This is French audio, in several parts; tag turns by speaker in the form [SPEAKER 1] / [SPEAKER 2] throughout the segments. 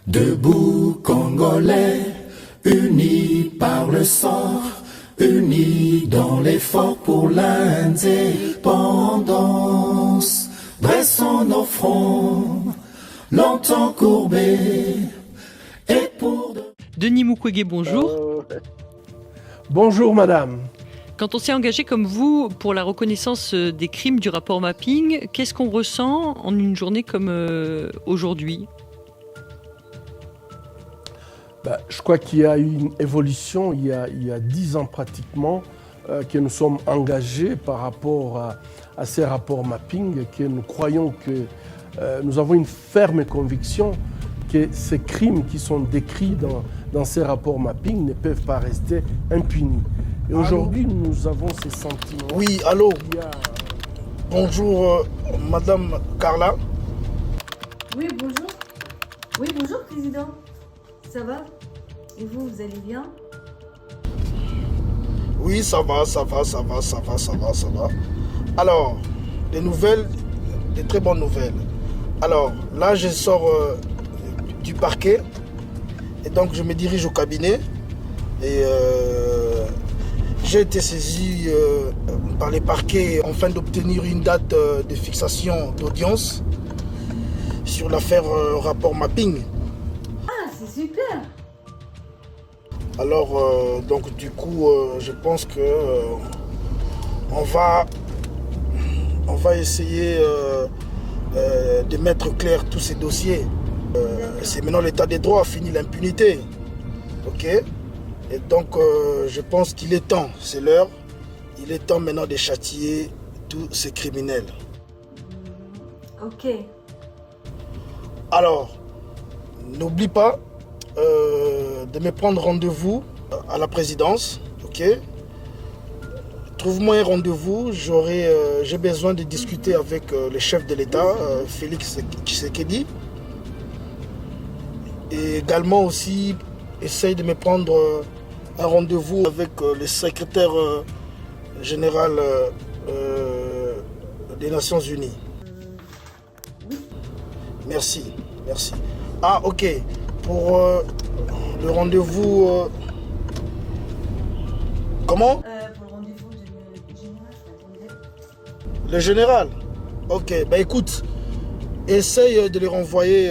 [SPEAKER 1] Debout Congolais, unis par le sang, unis dans l'effort pour l'indépendance. Dressons nos fronts, longtemps courbés, et pour...
[SPEAKER 2] Denis Mukwege, bonjour.
[SPEAKER 3] Bonjour madame.
[SPEAKER 2] Quand on s'est engagé comme vous pour la reconnaissance des crimes du rapport Mapping, qu'est-ce qu'on ressent en une journée comme aujourd'hui ?
[SPEAKER 3] Je crois qu'il y a eu une évolution il y a 10 ans pratiquement que nous sommes engagés par rapport à ces rapports Mapping, que nous croyons que nous avons une ferme conviction que ces crimes qui sont décrits dans ces rapports Mapping ne peuvent pas rester impunis. Et aujourd'hui, nous avons ces sentiments.
[SPEAKER 4] Oui, allô. Bonjour, Madame Carla.
[SPEAKER 5] Oui, bonjour. Oui, bonjour, Président. Ça va? Et vous, vous allez bien?
[SPEAKER 4] Oui, ça va. Alors, des nouvelles, des très bonnes nouvelles. Alors, là, je sors du parquet. Et donc, je me dirige au cabinet. Et j'ai été saisi par les parquets afin d'obtenir une date de fixation d'audience sur l'affaire rapport Mapping.
[SPEAKER 5] Ah, c'est super!
[SPEAKER 4] Alors, donc du coup, je pense que on va essayer de mettre clair tous ces dossiers. C'est maintenant l'état des droits, fini l'impunité. Ok? Et donc, je pense qu'il est temps, c'est l'heure, il est temps maintenant de châtier tous ces criminels.
[SPEAKER 5] Ok.
[SPEAKER 4] Alors, n'oublie pas de me prendre rendez-vous à la présidence, ok? Trouve-moi un rendez-vous, j'ai besoin de discuter avec le chef de l'État, Félix Tshisekedi. Et également aussi, essaye de me prendre un rendez-vous avec le secrétaire général des Nations Unies. Merci. Ah, ok. Pour le rendez-vous... Comment?
[SPEAKER 5] Pour le rendez-vous du général,
[SPEAKER 4] Le général? Ok, écoute, essaye de les renvoyer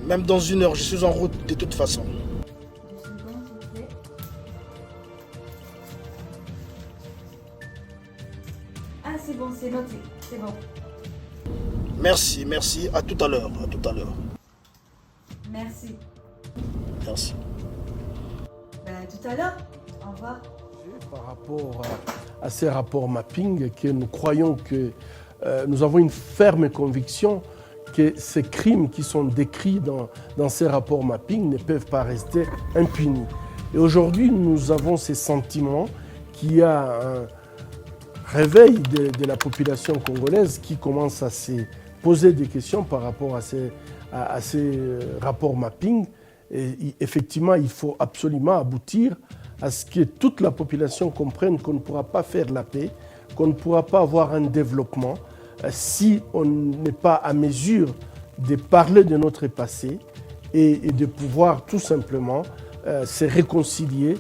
[SPEAKER 4] même dans 1 heure. Je suis en route de toute façon.
[SPEAKER 5] 2 secondes, s'il vous plaît. Ah, c'est bon, c'est noté. C'est bon.
[SPEAKER 4] Merci. À tout à l'heure.
[SPEAKER 5] Merci.
[SPEAKER 4] Merci.
[SPEAKER 5] Tout à l'heure. Au revoir.
[SPEAKER 3] Par rapport à ces rapports Mapping, que nous croyons que nous avons une ferme conviction que ces crimes qui sont décrits dans ces rapports Mapping ne peuvent pas rester impunis. Et aujourd'hui, nous avons ces sentiments qu'il y a un réveil de la population congolaise qui commence à se poser des questions par rapport à ces rapports Mapping. Et effectivement, il faut absolument aboutir à ce que toute la population comprenne qu'on ne pourra pas faire la paix, qu'on ne pourra pas avoir un développement si on n'est pas à mesure de parler de notre passé et de pouvoir tout simplement se réconcilier.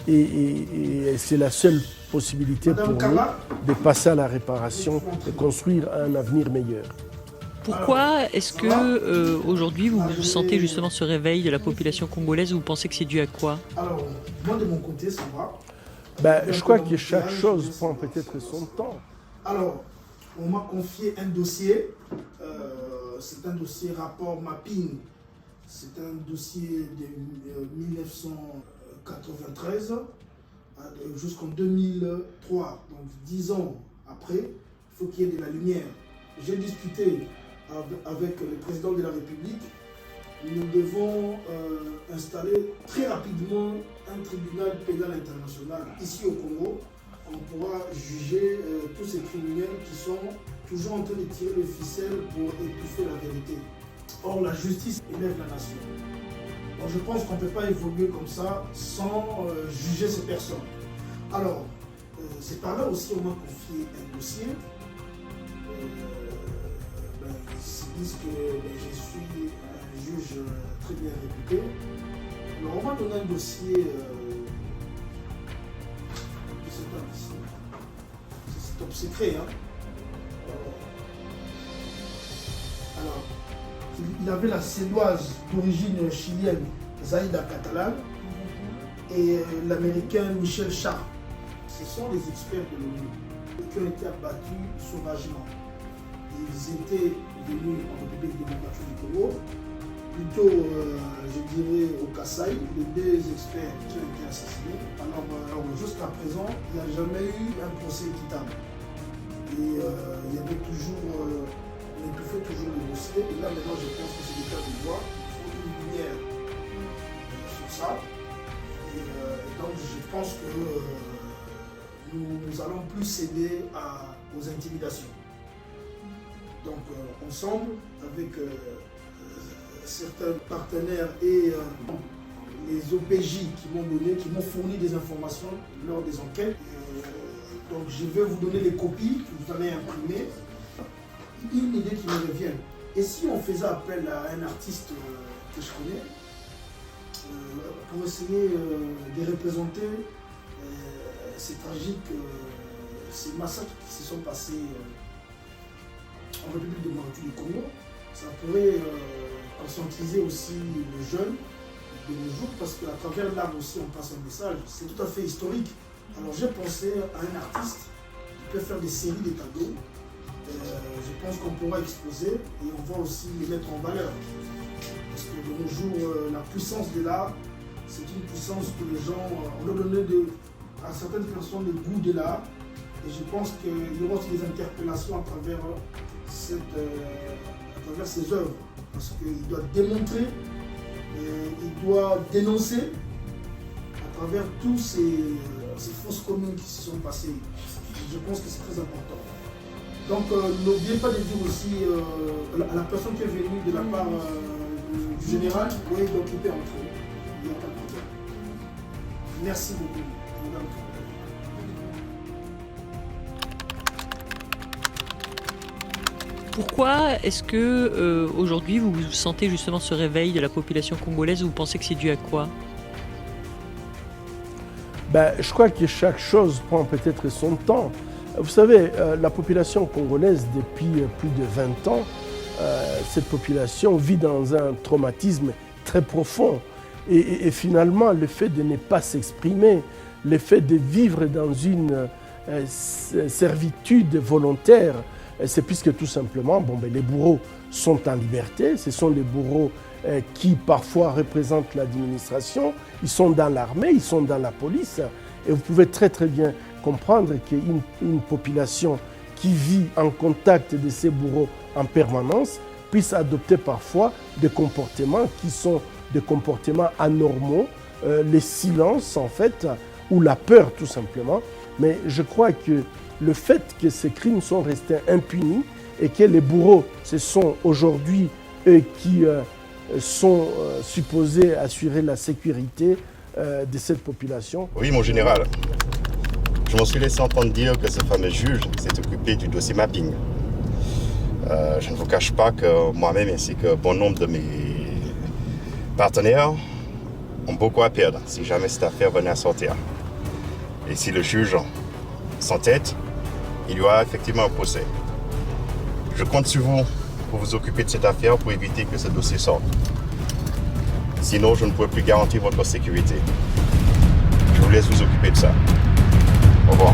[SPEAKER 3] Et c'est la seule possibilité pour nous de passer à la réparation et construire un avenir meilleur.
[SPEAKER 2] Pourquoi est-ce que aujourd'hui vous sentez justement ce réveil de la population congolaise? Vous pensez que c'est dû à quoi?
[SPEAKER 4] Alors, moi de mon côté, ça va.
[SPEAKER 3] Je crois que chaque chose prend peut-être son temps.
[SPEAKER 4] Alors, on m'a confié un dossier. C'est un dossier rapport Mapping. C'est un dossier de 1993 jusqu'en 2003. Donc 10 ans après, il faut qu'il y ait de la lumière. J'ai discuté avec le président de la République. Nous devons installer très rapidement un tribunal pénal international ici au Congo. On pourra juger tous ces criminels qui sont toujours en train de tirer les ficelles pour étouffer la vérité. Or, la justice élève la nation. Donc, je pense qu'on ne peut pas évoluer comme ça sans juger ces personnes. Alors, c'est par là aussi on m'a confié un dossier. C'est disent que je suis un juge très bien réputé. Alors on m'a donné un dossier de cet homme ici. C'est top secret. Hein. Alors, il avait la Suédoise d'origine chilienne, Zaida Catalan, et l'Américain Michel Sharp. Ce sont les experts de l'ONU qui ont été abattus sauvagement. Ils étaient venus en République démocratique du Congo, plutôt, je dirais, au Kasaï, les deux experts qui ont été assassinés. Alors jusqu'à présent, il n'y a jamais eu un procès équitable. Et il y avait toujours, on étouffait toujours le dossier. Et là, maintenant, je pense que c'est le cas de voir. Il faut une lumière sur ça. Et donc, je pense que nous allons plus céder aux intimidations. Donc, ensemble, avec certains partenaires et les OPJ qui m'ont fourni des informations lors des enquêtes. Donc, je vais vous donner les copies que vous allez imprimer. Une idée qui me revient. Et si on faisait appel à un artiste que je connais pour essayer de représenter ces tragiques, ces massacres qui se sont passés en République démocratique du Congo, ça pourrait conscientiser aussi les jeunes de nos jours, parce qu'à travers l'art aussi on passe un message, c'est tout à fait historique. Alors j'ai pensé à un artiste qui peut faire des séries de tableaux. Je pense qu'on pourra exposer et on va aussi les mettre en valeur. Parce que de nos jours, la puissance de l'art, c'est une puissance que les gens, on doit donner à certaines personnes le goût de l'art. Et je pense qu'il y aura aussi des interpellations à travers ces œuvres. Parce qu'il doit démontrer, il doit dénoncer à travers tous ces fausses communes qui se sont passées. Je pense que c'est très important. Donc n'oubliez pas de dire aussi à la personne qui est venue de la part du général, oui, donc il peut entrer. Il n'y a pas de problème. Merci beaucoup, madame.
[SPEAKER 2] Pourquoi est-ce que aujourd'hui vous sentez justement ce réveil de la population congolaise? Vous pensez que c'est dû à quoi?
[SPEAKER 3] Je crois que chaque chose prend peut-être son temps. Vous savez, la population congolaise, depuis plus de 20 ans, cette population vit dans un traumatisme très profond. Et finalement, le fait de ne pas s'exprimer, le fait de vivre dans une servitude volontaire, c'est puisque tout simplement, les bourreaux sont en liberté. Ce sont les bourreaux qui parfois représentent l'administration. Ils sont dans l'armée, ils sont dans la police. Et vous pouvez très très bien comprendre qu'une population qui vit en contact de ces bourreaux en permanence puisse adopter parfois des comportements qui sont des comportements anormaux, le silence en fait, ou la peur tout simplement. Mais je crois que le fait que ces crimes sont restés impunis et que les bourreaux, ce sont aujourd'hui eux qui sont supposés assurer la sécurité de cette population.
[SPEAKER 6] Oui, mon général. Je m'en suis laissé entendre dire que ce fameux juge s'est occupé du dossier mapping. Je ne vous cache pas que moi-même ainsi que bon nombre de mes partenaires ont beaucoup à perdre si jamais cette affaire venait à sortir. Et si le juge s'entête, il y aura effectivement un procès. Je compte sur vous pour vous occuper de cette affaire pour éviter que ce dossier sorte. Sinon, je ne pourrai plus garantir votre sécurité. Je vous laisse vous occuper de ça. Au revoir.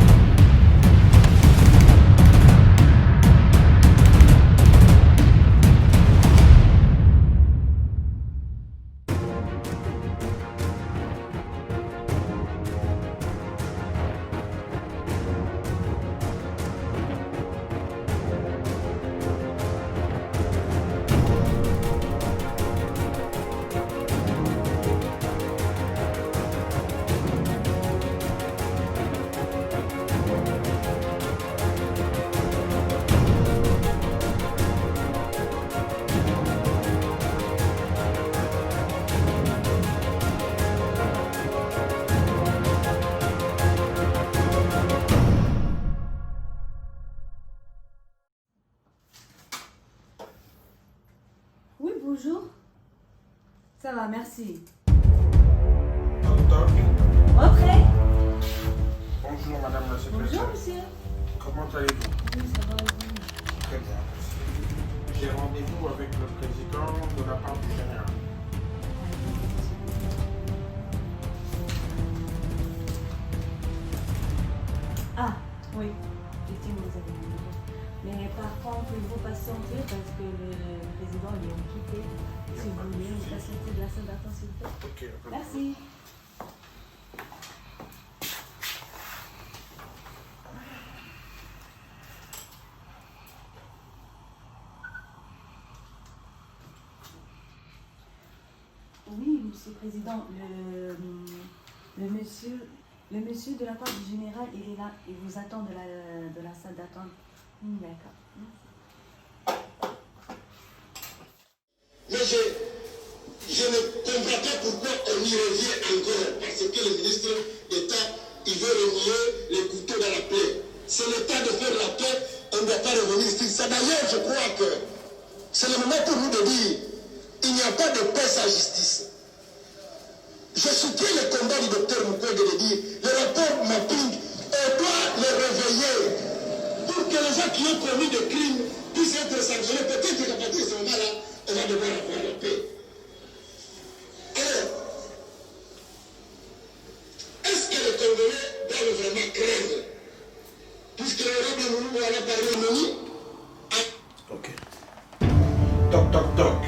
[SPEAKER 5] bonjour. Ça va, merci.
[SPEAKER 7] Toc.
[SPEAKER 5] Entrez.
[SPEAKER 7] Bonjour Madame la secrétaire.
[SPEAKER 5] Bonjour, monsieur.
[SPEAKER 7] Comment allez-vous?
[SPEAKER 5] Oui, ça va, et vous?
[SPEAKER 7] Très bien. J'ai rendez-vous avec le président de la part du général.
[SPEAKER 5] Ah, oui. Effectivement, vous avez raison. Mais par contre, il faut patienter parce que le président il est occupé. Si vous voulez, vous patientez de la salle d'attente, s'il vous plaît.
[SPEAKER 7] Ok.
[SPEAKER 5] Merci. Oui, monsieur le président, le monsieur de la part du général, il est là, il vous attend de la salle d'attente. D'accord.
[SPEAKER 8] Mais je ne comprends pas pourquoi on y revient encore. Parce que le ministre d'État, il veut remuer les couteaux dans la plaie. C'est le temps de faire la paix, on ne doit pas revenir sur ça. D'ailleurs, je crois que c'est le moment pour nous de dire il n'y a pas de paix sans justice. Je soutiens le combat du docteur Mukwege de dire le rapport mapping, on doit le réveiller pour que les gens qui ont commis des crimes puissent être sanctionnés. Peut-être qu'à partir de ce moment-là, on va devoir avoir la paix. Alors, est-ce que les Congolais doivent vraiment craindre? Puisque le roi de Moulou en a parlé au Moni.
[SPEAKER 7] Ok. Toc.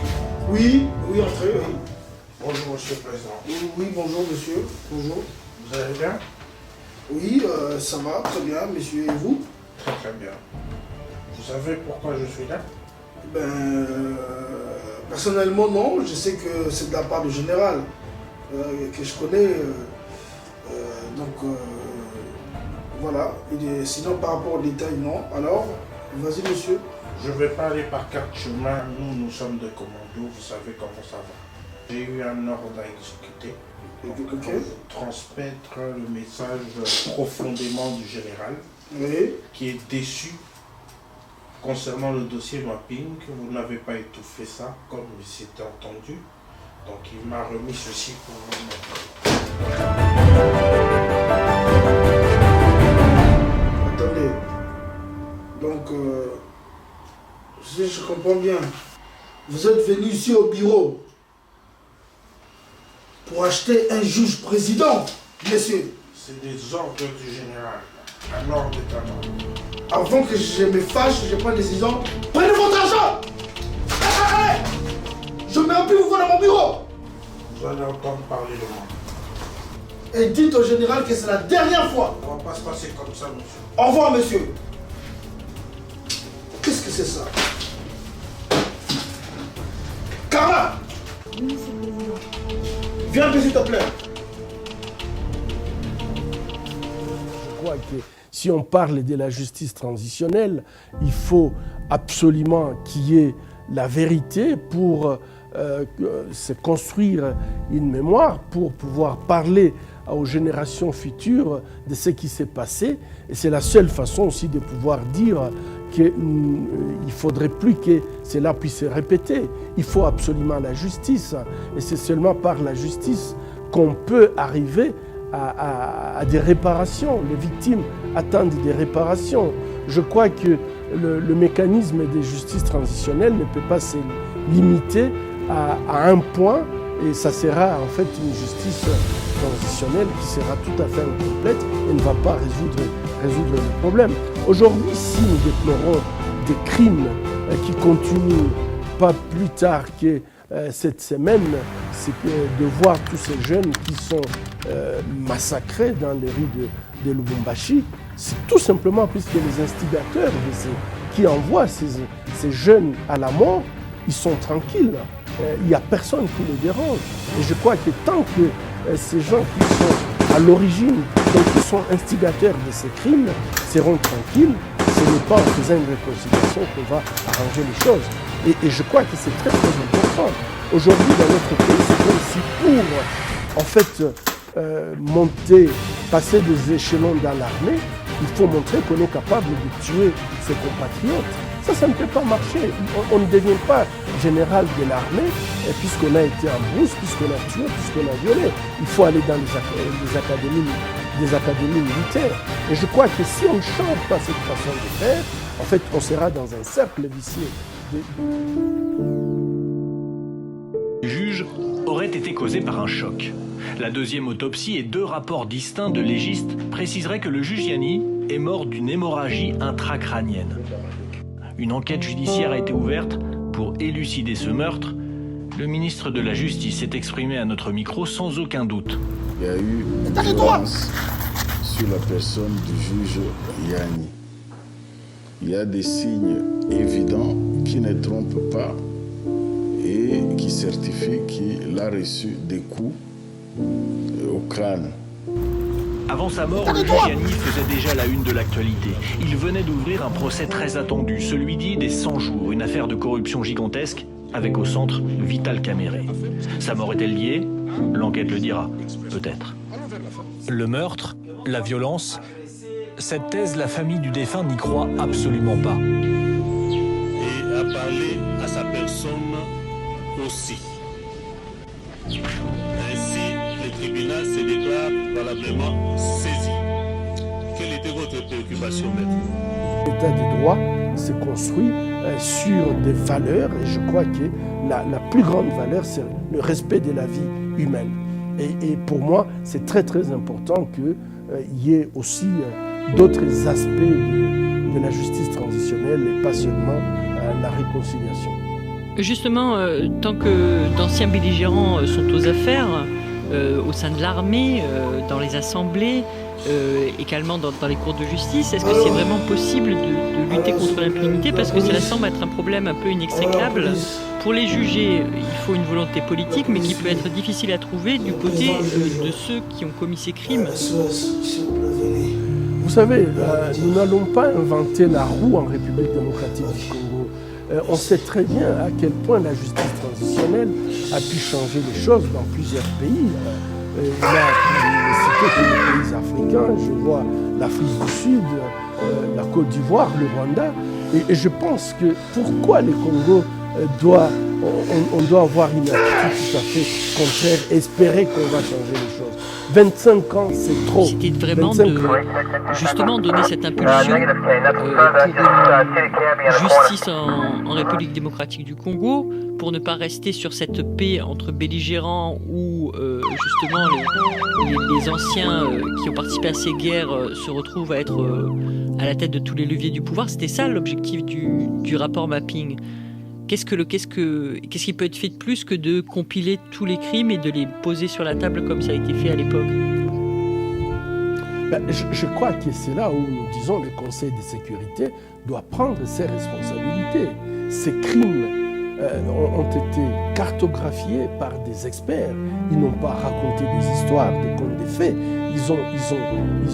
[SPEAKER 4] Oui, entrez, oui.
[SPEAKER 7] Bonjour Monsieur le Président.
[SPEAKER 4] Oui, bonjour, monsieur. Bonjour.
[SPEAKER 7] Vous allez bien?
[SPEAKER 4] Oui, ça va, très bien, monsieur. Et vous?
[SPEAKER 7] Très bien. Vous savez pourquoi je suis là?
[SPEAKER 4] Personnellement, non. Je sais que c'est de la part du général que je connais. Voilà. Sinon, par rapport au détail, non. Alors, vas-y, monsieur.
[SPEAKER 7] Je ne vais pas aller par quatre chemins. Nous sommes des commandos. Vous savez comment ça va. J'ai eu un ordre à exécuter. Donc,
[SPEAKER 4] Ok.
[SPEAKER 7] pour vous transmettre le message profondément du général,
[SPEAKER 4] Oui.
[SPEAKER 7] qui est déçu concernant le dossier mapping. Vous n'avez pas étouffé ça comme il s'était entendu. Donc il m'a remis ceci pour vous mettre.
[SPEAKER 4] Attendez. Donc, si je comprends bien, vous êtes venu ici au bureau pour acheter un juge président, monsieur.
[SPEAKER 7] C'est des ordres du général. Un ordre est un ordre.
[SPEAKER 4] Avant que je me fâche, je prenne une décision. Prenez votre argent! Allez! Je ne vais plus vous voir dans mon bureau!
[SPEAKER 7] Vous allez entendre parler de moi.
[SPEAKER 4] Et dites au général que c'est la dernière fois.
[SPEAKER 7] On ne va pas se passer comme ça, monsieur.
[SPEAKER 4] Au revoir, monsieur. Qu'est-ce que c'est ça? Carla!
[SPEAKER 5] Oui, monsieur le président.
[SPEAKER 4] Viens, s'il te plaît.
[SPEAKER 3] Je crois que si on parle de la justice transitionnelle, il faut absolument qu'il y ait la vérité pour se construire une mémoire, pour pouvoir parler aux générations futures de ce qui s'est passé. Et c'est la seule façon aussi de pouvoir dire qu'il ne faudrait plus que cela puisse se répéter. Il faut absolument la justice. Et c'est seulement par la justice qu'on peut arriver à des réparations. Les victimes attendent des réparations. Je crois que le mécanisme de justice transitionnelle ne peut pas se limiter à un point, et ça sera en fait une justice transitionnelle qui sera tout à fait incomplète et ne va pas résoudre le problème. Aujourd'hui, si nous déplorons des crimes qui continuent pas plus tard que cette semaine, c'est de voir tous ces jeunes qui sont massacrés dans les rues de Lubumbashi. C'est tout simplement puisque les instigateurs qui envoient ces jeunes à la mort, ils sont tranquilles. Il n'y a personne qui les dérange. Et je crois que tant que ces gens qui sont à l'origine, donc qui sont instigateurs de ces crimes, seront tranquilles, ce n'est pas en faisant une réconciliation qu'on va arranger les choses. Et je crois que c'est très très important. Aujourd'hui, dans notre pays, c'est comme si pour en fait monter, passer des échelons dans l'armée, il faut montrer qu'on est capable de tuer ses compatriotes. Ça ne peut pas marcher. On ne devient pas général de l'armée puisqu'on a été en brousse, puisqu'on a tué, puisqu'on a violé. Il faut aller dans les académies militaires. Et je crois que si on ne change pas cette façon de faire, en fait, on sera dans un cercle vicieux.
[SPEAKER 9] Le juge aurait été causé par un choc. La deuxième autopsie et 2 rapports distincts de légistes préciseraient que le juge Yanni est mort d'une hémorragie intracrânienne. Une enquête judiciaire a été ouverte pour élucider ce meurtre. Le ministre de la Justice s'est exprimé à notre micro sans aucun doute.
[SPEAKER 10] Il y a eu une violence sur la personne du juge Yanni. Il y a des signes évidents qui ne trompent pas et qui certifient qu'il a reçu des coups au crâne.
[SPEAKER 9] Avant sa mort, le juge Yanni faisait déjà la une de l'actualité. Il venait d'ouvrir un procès très attendu, celui dit des 100 jours, une affaire de corruption gigantesque, avec au centre Vital Caméré. Sa mort est-elle liée? L'enquête le dira, peut-être. Le meurtre, la violence, cette thèse, la famille du défunt n'y croit absolument pas.
[SPEAKER 11] Et a parlé à sa personne aussi. Ainsi, le tribunal se déclare valablement saisi. Quelle était votre préoccupation, maître?
[SPEAKER 3] L'état de droit se construit sur des valeurs et je crois que la plus grande valeur, c'est le respect de la vie humaine. Et pour moi, c'est très très important qu'il y ait aussi d'autres aspects de la justice transitionnelle et pas seulement la réconciliation.
[SPEAKER 2] Justement, tant que d'anciens belligérants sont aux affaires, au sein de l'armée, dans les assemblées, également dans les cours de justice, est-ce que c'est vraiment possible de lutter contre l'impunité? Parce que cela semble être un problème un peu inextricable. Pour les juger, il faut une volonté politique, mais qui peut être difficile à trouver du côté de ceux qui ont commis ces crimes.
[SPEAKER 3] Vous savez, nous n'allons pas inventer la roue en République démocratique du Congo. On sait très bien à quel point la justice transitionnelle a pu changer les choses dans plusieurs pays. Là, cité que les pays africains, je vois l'Afrique du Sud, la Côte d'Ivoire, le Rwanda. Et je pense que pourquoi le Congo on doit avoir une attitude tout à fait contraire, espérer qu'on va changer les choses. 25 ans, c'est trop.
[SPEAKER 2] C'était vraiment de justement donner cette impulsion pour une justice en République démocratique du Congo, pour ne pas rester sur cette paix entre belligérants où justement les anciens qui ont participé à ces guerres se retrouvent à être à la tête de tous les leviers du pouvoir. C'était ça l'objectif du rapport mapping. Qu'est-ce qui peut être fait de plus que de compiler tous les crimes et de les poser sur la table comme ça a été fait à l'époque?
[SPEAKER 3] Je crois que c'est là où nous disons que le Conseil de sécurité doit prendre ses responsabilités. Ces crimes ont été cartographiés par des experts. Ils n'ont pas raconté des histoires, des contes des faits. Ils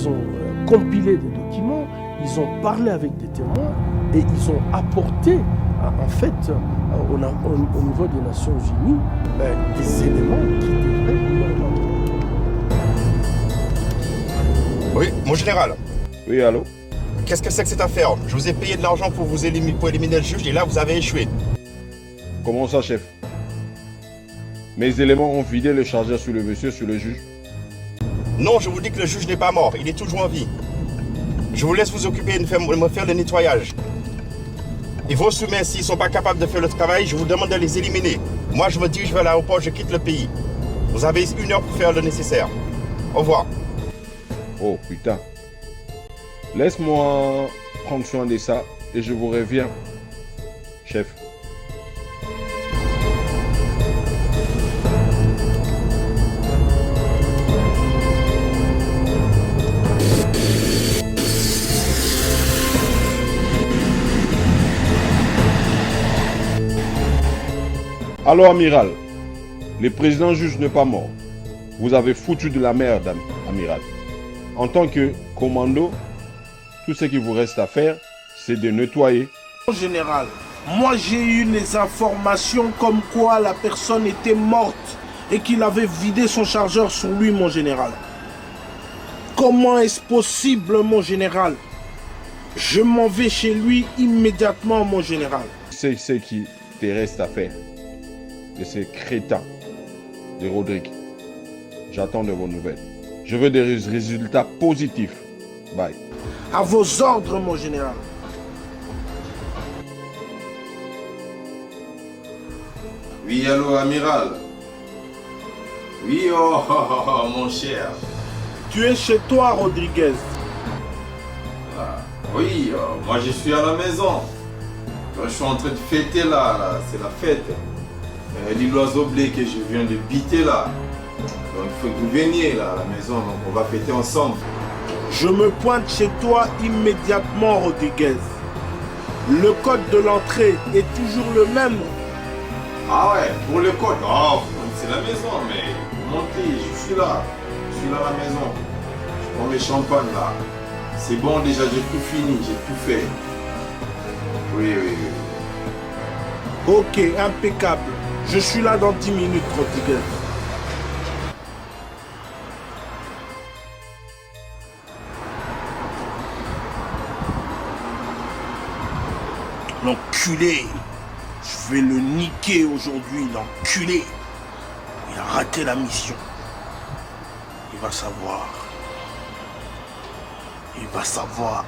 [SPEAKER 3] ont compilé des documents, ils ont parlé avec des témoins et ils ont apporté en fait, au niveau des Nations Unies, des éléments qui devraient...
[SPEAKER 6] Oui, mon général.
[SPEAKER 10] Oui, allô?
[SPEAKER 6] Qu'est-ce que c'est que cette affaire? Je vous ai payé de l'argent pour éliminer le juge et là, vous avez échoué.
[SPEAKER 10] Comment ça, chef? Mes éléments ont vidé le chargeur sur le monsieur, sur le juge.
[SPEAKER 6] Non, je vous dis que le juge n'est pas mort, il est toujours en vie. Je vous laisse vous occuper de me faire le nettoyage. Et vos sommets, s'ils ne sont pas capables de faire le travail, je vous demande de les éliminer. Moi, je me dirige vers l'aéroport, je quitte le pays. Vous avez 1 heure pour faire le nécessaire. Au revoir.
[SPEAKER 10] Oh, putain. Laisse-moi prendre soin de ça et je vous reviens, chef. Alors, amiral, le président juge n'est pas mort. Vous avez foutu de la merde, amiral. En tant que commando, tout ce qu'il vous reste à faire, c'est de nettoyer.
[SPEAKER 7] Mon général, moi j'ai eu les informations comme quoi la personne était morte et qu'il avait vidé son chargeur sur lui, mon général. Comment est-ce possible, mon général? Je m'en vais chez lui immédiatement, mon général.
[SPEAKER 12] C'est ce qui te reste à faire de ces crétins de Rodrigue. J'attends de vos nouvelles. Je veux des résultats positifs. Bye.
[SPEAKER 7] À vos ordres, mon général.
[SPEAKER 10] Oui, allô, amiral. Oui, oh, mon cher.
[SPEAKER 7] Tu es chez toi, Rodriguez.
[SPEAKER 10] Oui, moi je suis à la maison. Je suis en train de fêter là, c'est la fête. L'oiseau blé que je viens de biter là. Donc il faut que vous veniez là à la maison, donc on va fêter ensemble.
[SPEAKER 7] Je me pointe chez toi immédiatement, Rodriguez. Le code de l'entrée est toujours le même.
[SPEAKER 10] Ah ouais, pour le code, oh, c'est la maison, mais montez, je suis là à la maison. Je prends mes champagnes là. C'est bon déjà, j'ai tout fini, j'ai tout fait. Oui.
[SPEAKER 7] Ok, impeccable. Je suis là dans 10 minutes, Rodriguez. L'enculé. Je vais le niquer aujourd'hui, l'enculé. Il a raté la mission. Il va savoir. Il va savoir.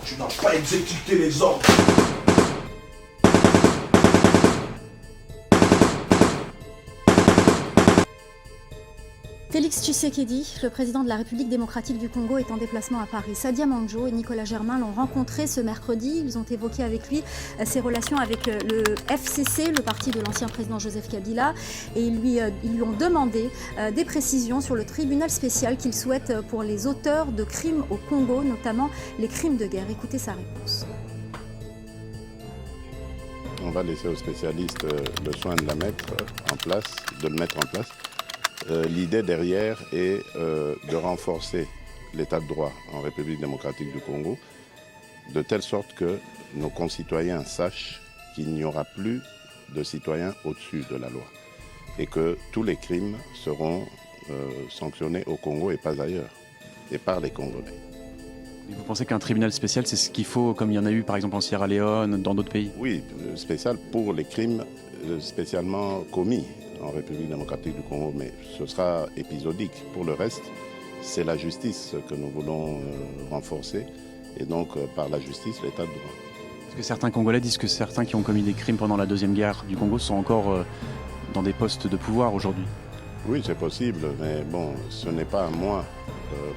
[SPEAKER 7] Tu n'as pas exécuté les ordres.
[SPEAKER 13] Félix Tshisekedi, le président de la République démocratique du Congo, est en déplacement à Paris. Sadia Mandjo et Nicolas Germain l'ont rencontré ce mercredi. Ils ont évoqué avec lui ses relations avec le FCC, le parti de l'ancien président Joseph Kabila, et ils lui ont demandé des précisions sur le tribunal spécial qu'il souhaite pour les auteurs de crimes au Congo, notamment les crimes de guerre. Écoutez sa réponse.
[SPEAKER 6] On va laisser aux spécialistes le soin de le mettre en place. L'idée derrière est de renforcer l'état de droit en République démocratique du Congo, de telle sorte que nos concitoyens sachent qu'il n'y aura plus de citoyens au-dessus de la loi et que tous les crimes seront sanctionnés au Congo et pas ailleurs, et par les Congolais.
[SPEAKER 14] Et vous pensez qu'un tribunal spécial, c'est ce qu'il faut, comme il y en a eu par exemple en Sierra Leone, dans d'autres pays?
[SPEAKER 6] Oui, spécial pour les crimes spécialement commis en République démocratique du Congo, mais ce sera épisodique. Pour le reste, c'est la justice que nous voulons renforcer, et donc par la justice, l'état de droit.
[SPEAKER 14] Parce que certains Congolais disent que certains qui ont commis des crimes pendant la Deuxième Guerre du Congo sont encore dans des postes de pouvoir aujourd'hui.
[SPEAKER 6] Oui, c'est possible, mais bon, ce n'est pas à moi,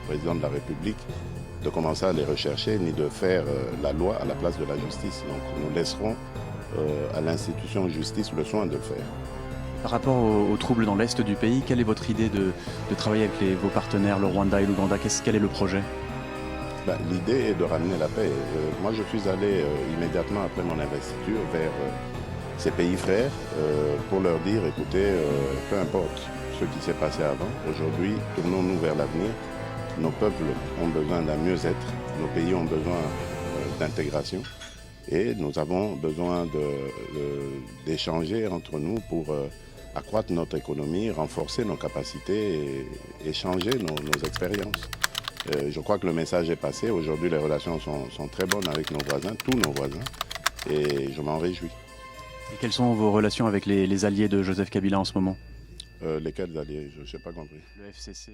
[SPEAKER 6] président de la République, de commencer à les rechercher, ni de faire la loi à la place de la justice. Donc nous laisserons à l'institution justice le soin de le faire.
[SPEAKER 14] Par rapport aux troubles dans l'Est du pays, quelle est votre idée de travailler avec vos partenaires, le Rwanda et l'Ouganda? Quel est le projet?
[SPEAKER 6] L'idée est de ramener la paix. Moi, je suis allé immédiatement après mon investiture vers ces pays frères pour leur dire, écoutez, peu importe ce qui s'est passé avant, aujourd'hui, tournons-nous vers l'avenir. Nos peuples ont besoin d'un mieux-être, nos pays ont besoin d'intégration et nous avons besoin d'échanger entre nous pour accroître notre économie, renforcer nos capacités et échanger nos expériences. Je crois que le message est passé. Aujourd'hui, les relations sont très bonnes avec nos voisins, tous nos voisins, et je m'en réjouis.
[SPEAKER 14] Et quelles sont vos relations avec les alliés de Joseph Kabila en ce moment?
[SPEAKER 6] Lesquels alliés? Je n'ai pas compris.
[SPEAKER 14] Le FCC.